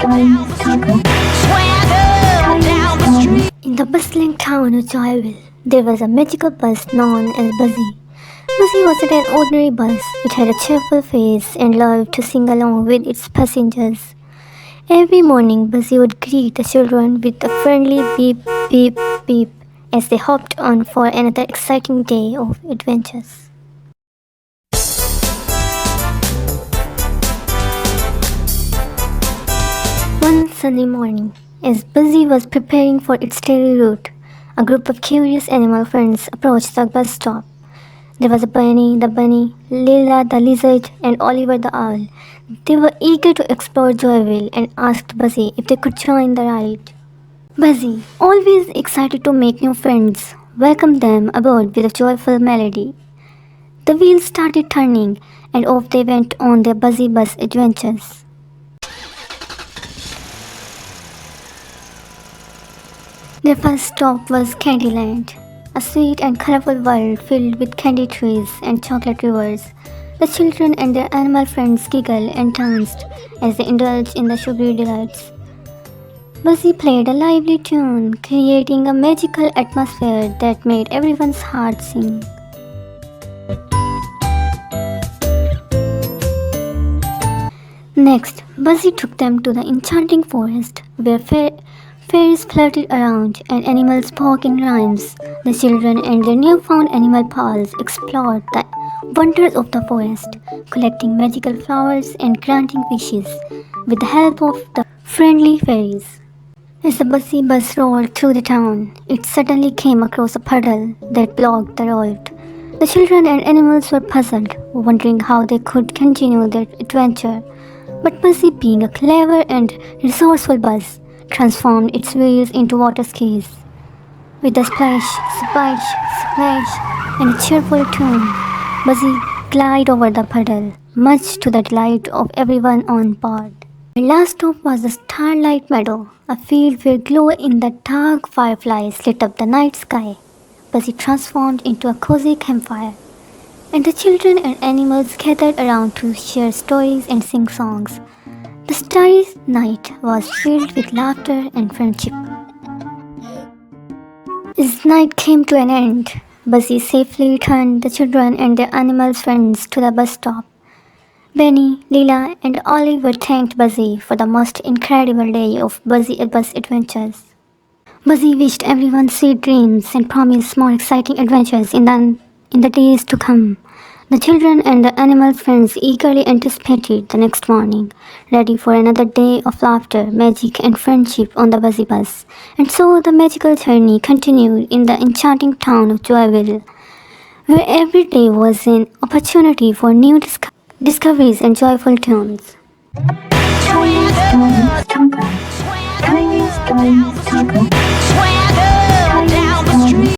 In the bustling town of Joyville, there was a magical bus known as Buzzy. Buzzy wasn't an ordinary bus. It had a cheerful face and loved to sing along with its passengers. Every morning, Buzzy would greet the children with a friendly beep, beep, beep as they hopped on for another exciting day of adventures. One sunny morning, as Buzzy was preparing for its daily route, a group of curious animal friends approached the bus stop. There was Benny the bunny, Leila the lizard, and Oliver the owl. They were eager to explore Joyville and asked Buzzy if they could join the ride. Buzzy, always excited to make new friends, welcomed them aboard with a joyful melody. The wheels started turning, and off they went on their Buzzy Bus Adventures. Their first stop was Candyland, a sweet and colorful world filled with candy trees and chocolate rivers. The children and their animal friends giggled and danced as they indulged in the sugary delights. Buzzy played a lively tune, creating a magical atmosphere that made everyone's heart sing. Next, Buzzy took them to the enchanting forest, where fairies flirted around and animals spoke in rhymes. The children and their newfound animal pals explored the wonders of the forest, collecting magical flowers and granting wishes with the help of the friendly fairies. As the Buzzy bus rolled through the town, it suddenly came across a puddle that blocked the road. The children and animals were puzzled, wondering how they could continue their adventure. But Buzzy, being a clever and resourceful bus, transformed its wheels into water skis. With a splash, splash, splash, and a cheerful tune, Buzzy glided over the puddle, much to the delight of everyone on board. The last stop was the Starlight Meadow, a field where glow-in-the-dark fireflies lit up the night sky. Buzzy transformed into a cozy campfire, and the children and animals gathered around to share stories and sing songs. The starry night was filled with laughter and friendship. As night came to an end, Buzzy safely returned the children and their animal friends to the bus stop. Benny, Leela, and Oliver thanked Buzzy for the most incredible day of Buzzy Bus Adventures. Buzzy wished everyone sweet dreams and promised more exciting adventures in the days to come. The children and the animal friends eagerly anticipated the next morning, ready for another day of laughter, magic, and friendship on the Buzzy Bus. And so the magical journey continued in the enchanting town of Joyville, where every day was an opportunity for new discoveries and joyful tunes. Tiny stories,